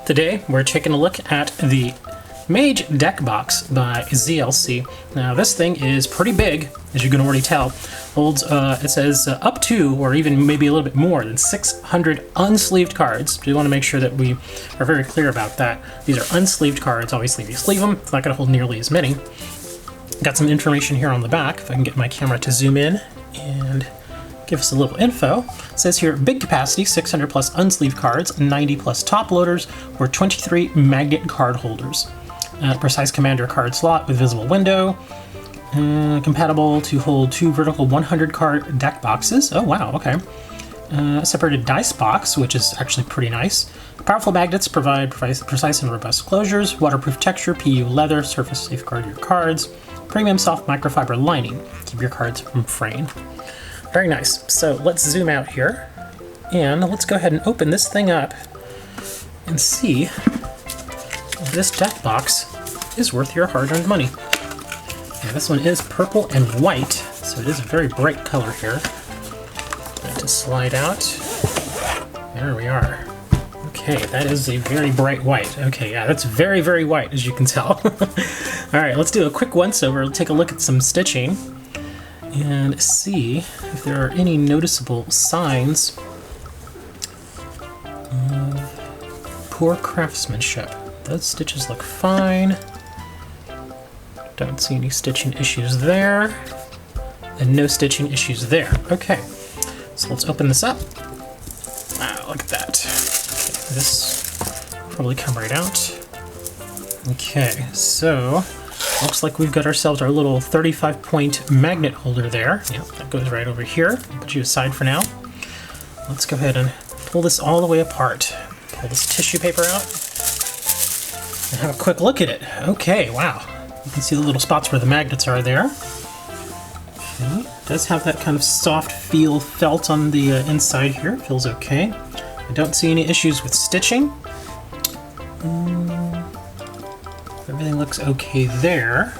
Today we're taking a look at the Mage deck box by ZLCA. Now this thing is pretty big, as you can already tell. Holds, it says up to, or even maybe a little bit more than 600 unsleeved cards. We want to make sure that we are very clear about that. These are unsleeved cards. Obviously if you sleeve them, it's not going to hold nearly as many. Got some information here on the back, if I can get my camera to zoom in and give us a little info. It says here, big capacity, 600 plus unsleeved cards, 90 plus top loaders, or 23 magnet card holders. Precise commander card slot with visible window. Compatible to hold 2 vertical 100 card deck boxes. Oh wow, okay. Separated dice box, which is actually pretty nice. Powerful magnets provide precise and robust closures. Waterproof texture, PU leather, surface safeguard your cards. Premium soft microfiber lining, keep your cards from fraying. Very nice. So let's zoom out here and let's go ahead and open this thing up and see if this deck box is worth your hard-earned money. Now, this one is purple and white, so it is a very bright color here. Going to slide out. There we are. Okay, that is a very bright white. Okay, yeah, that's very, very white, as you can tell. All right, let's do a quick once-over. Let's take a look at some stitching and see if there are any noticeable signs of poor craftsmanship. Those stitches look fine. Don't see any stitching issues there. And no stitching issues there. Okay, so let's open this up. Wow, look at that. Okay, this will probably come right out. Okay, so looks like we've got ourselves our little 35-point magnet holder there. Yep, that goes right over here. Put you aside for now. Let's go ahead and pull this all the way apart. Pull this tissue paper out and have a quick look at it. Okay, wow. You can see the little spots where the magnets are there. Okay, it does have that kind of soft feel felt on the inside here. Feels okay. I don't see any issues with stitching. Everything looks okay there.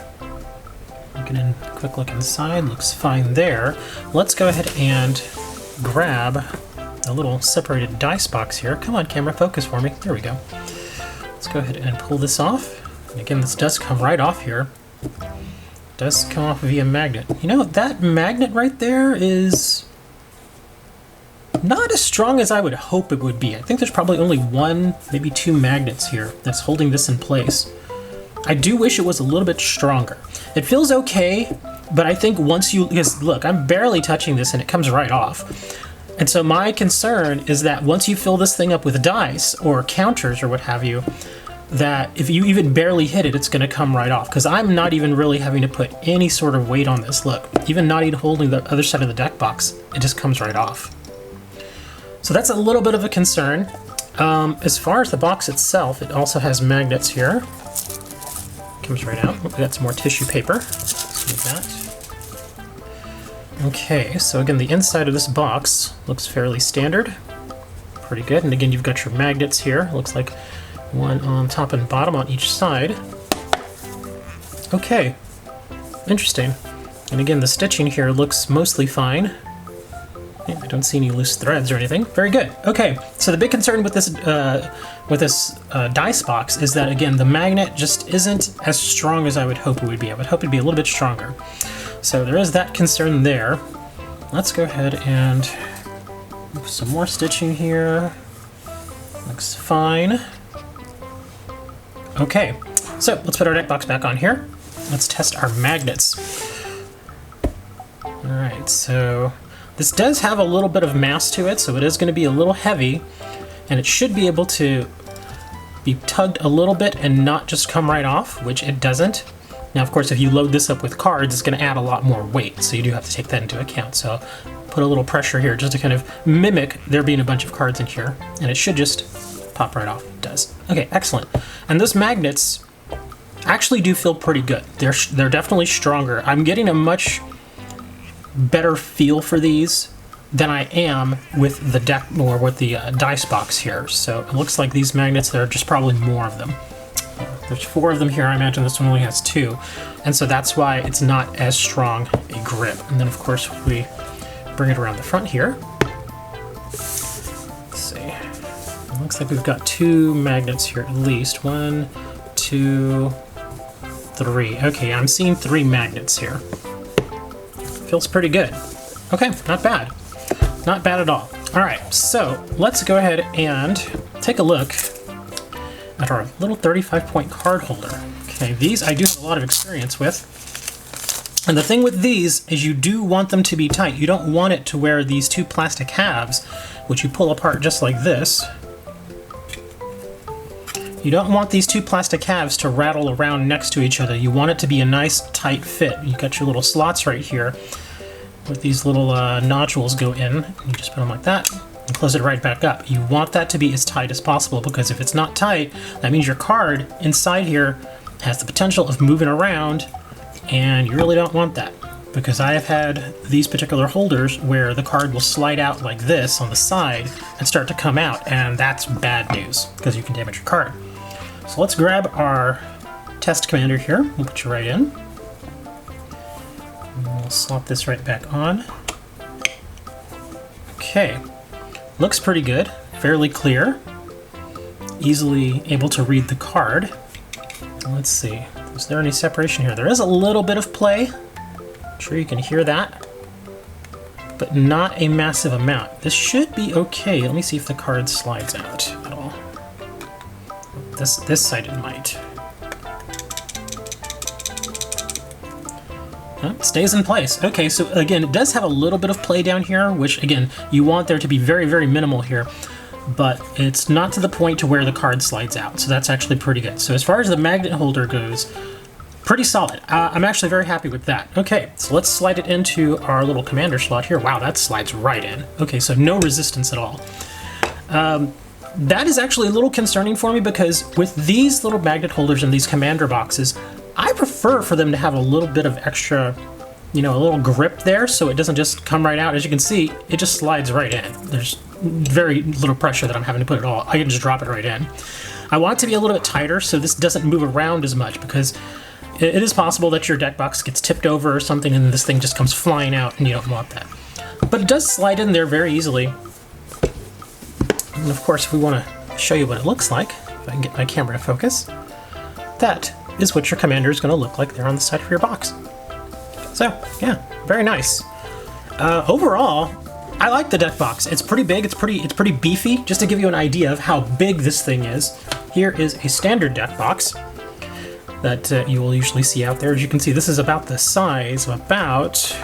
Looking in, quick look inside, looks fine there. Let's go ahead and grab a little separated dice box here. Come on, camera, focus for me. There we go. Let's go ahead and pull this off. And again, this does come right off here. It does come off via magnet. You know, that magnet right there is not as strong as I would hope it would be. I think there's probably only 1, maybe 2 magnets here that's holding this in place. I do wish it was a little bit stronger. It feels okay, but I think once you, because look, I'm barely touching this and it comes right off. And so my concern is that once you fill this thing up with dice or counters or what have you, that if you even barely hit it, it's going to come right off. Because I'm not even really having to put any sort of weight on this. Look, even not even holding the other side of the deck box, it just comes right off. So that's a little bit of a concern. As far as the box itself, it also has magnets here. Comes right out. We got some more tissue paper. Let's do that. Okay, so again, the inside of this box looks fairly standard. Pretty good. And again, you've got your magnets here. Looks like one on top and bottom on each side. Okay, interesting. And again, the stitching here looks mostly fine. Yeah, I don't see any loose threads or anything. Very good. Okay, so the big concern with this dice box is that, again, the magnet just isn't as strong as I would hope it would be. I would hope it'd be a little bit stronger. So there is that concern there. Let's go ahead and move some more stitching here. Looks fine. Okay, so let's put our deck box back on here. Let's test our magnets. Alright, so this does have a little bit of mass to it, so it is going to be a little heavy, and it should be able to be tugged a little bit and not just come right off, which it doesn't. Now, of course, if you load this up with cards, it's going to add a lot more weight, so you do have to take that into account. So put a little pressure here just to kind of mimic there being a bunch of cards in here, and it should just pop right off. It does. Okay, excellent. And those magnets actually do feel pretty good. They're definitely stronger. I'm getting a much better feel for these than I am with the deck or with the dice box here. So it looks like these magnets, there are just probably more of them. There's 4 of them here. I imagine this one only has 2. And so that's why it's not as strong a grip. And then of course we bring it around the front here. Let's see. looks like we've got 2 magnets here at least. 1, 2, 3. Okay, I'm seeing 3 magnets here. Feels pretty good. Okay, not bad. Not bad at all. All right, so let's go ahead and take a look at our little 35-point card holder. Okay, these I do have a lot of experience with. And the thing with these is you do want them to be tight. You don't want it to where these 2 plastic halves, which you pull apart just like this. You don't want these 2 plastic halves to rattle around next to each other. You want it to be a nice tight fit. You got your little slots right here with these little nodules go in. You just put them like that and close it right back up. You want that to be as tight as possible, because if it's not tight, that means your card inside here has the potential of moving around, and you really don't want that. Because I have had these particular holders where the card will slide out like this on the side and start to come out, and that's bad news because you can damage your card. So let's grab our test commander here. We'll put you right in. We'll slot this right back on. Okay, looks pretty good, fairly clear, easily able to read the card. Let's see, is there any separation here? There is a little bit of play. I'm sure you can hear that, but not a massive amount. This should be okay. Let me see if the card slides out at all. This side it might. It stays in place. Okay, so again, it does have a little bit of play down here, which again, you want there to be very, very minimal here, but it's not to the point to where the card slides out, so that's actually pretty good. So as far as the magnet holder goes, pretty solid. I'm actually very happy with that. Okay, so let's slide it into our little commander slot here. Wow, that slides right in. Okay, so no resistance at all. That is actually a little concerning for me, because with these little magnet holders and these commander boxes, I prefer for them to have a little bit of extra, you know, a little grip there, so it doesn't just come right out. As you can see, it just slides right in. There's very little pressure that I'm having to put at all. I can just drop it right in. I want it to be a little bit tighter so this doesn't move around as much, because it is possible that your deck box gets tipped over or something and this thing just comes flying out, and you don't want that. But it does slide in there very easily. And of course, if we want to show you what it looks like, if I can get my camera to focus, that is what your commander is going to look like there on the side of your box. So, yeah, very nice. Overall, I like the deck box. It's pretty big, it's pretty beefy. Just to give you an idea of how big this thing is, here is a standard deck box that you will usually see out there. As you can see, this is about the size of about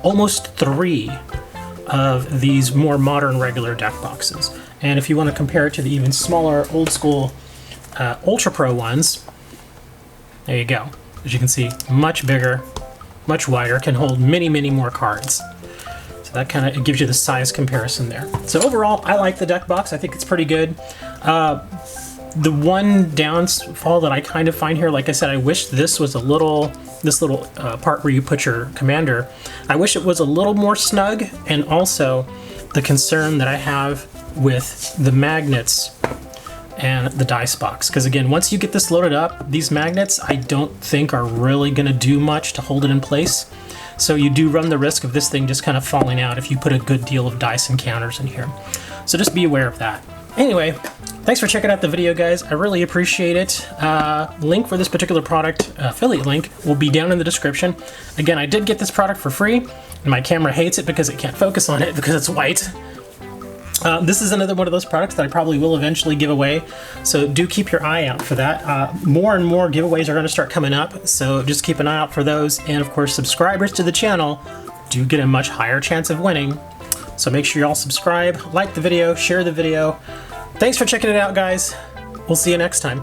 almost 3 of these more modern regular deck boxes. And if you want to compare it to the even smaller old school Ultra Pro ones, there you go. As you can see, much bigger, much wider, can hold many, many more cards. So that kind of gives you the size comparison there. So overall, I like the deck box. I think it's pretty good. The one downfall that I kind of find here, like I said, I wish this was this little part where you put your commander, I wish it was a little more snug, and also the concern that I have with the magnets and the dice box. Because again, once you get this loaded up, these magnets I don't think are really going to do much to hold it in place. So you do run the risk of this thing just kind of falling out if you put a good deal of dice and counters in here. So just be aware of that. Anyway, thanks for checking out the video, guys. I really appreciate it. Link for this particular product, affiliate link, will be down in the description. Again, I did get this product for free, and my camera hates it because it can't focus on it because it's white. This is another one of those products that I probably will eventually give away, so do keep your eye out for that. More and more giveaways are going to start coming up, so just keep an eye out for those. And of course, subscribers to the channel do get a much higher chance of winning. So make sure you all subscribe, like the video, share the video. Thanks for checking it out, guys. We'll see you next time.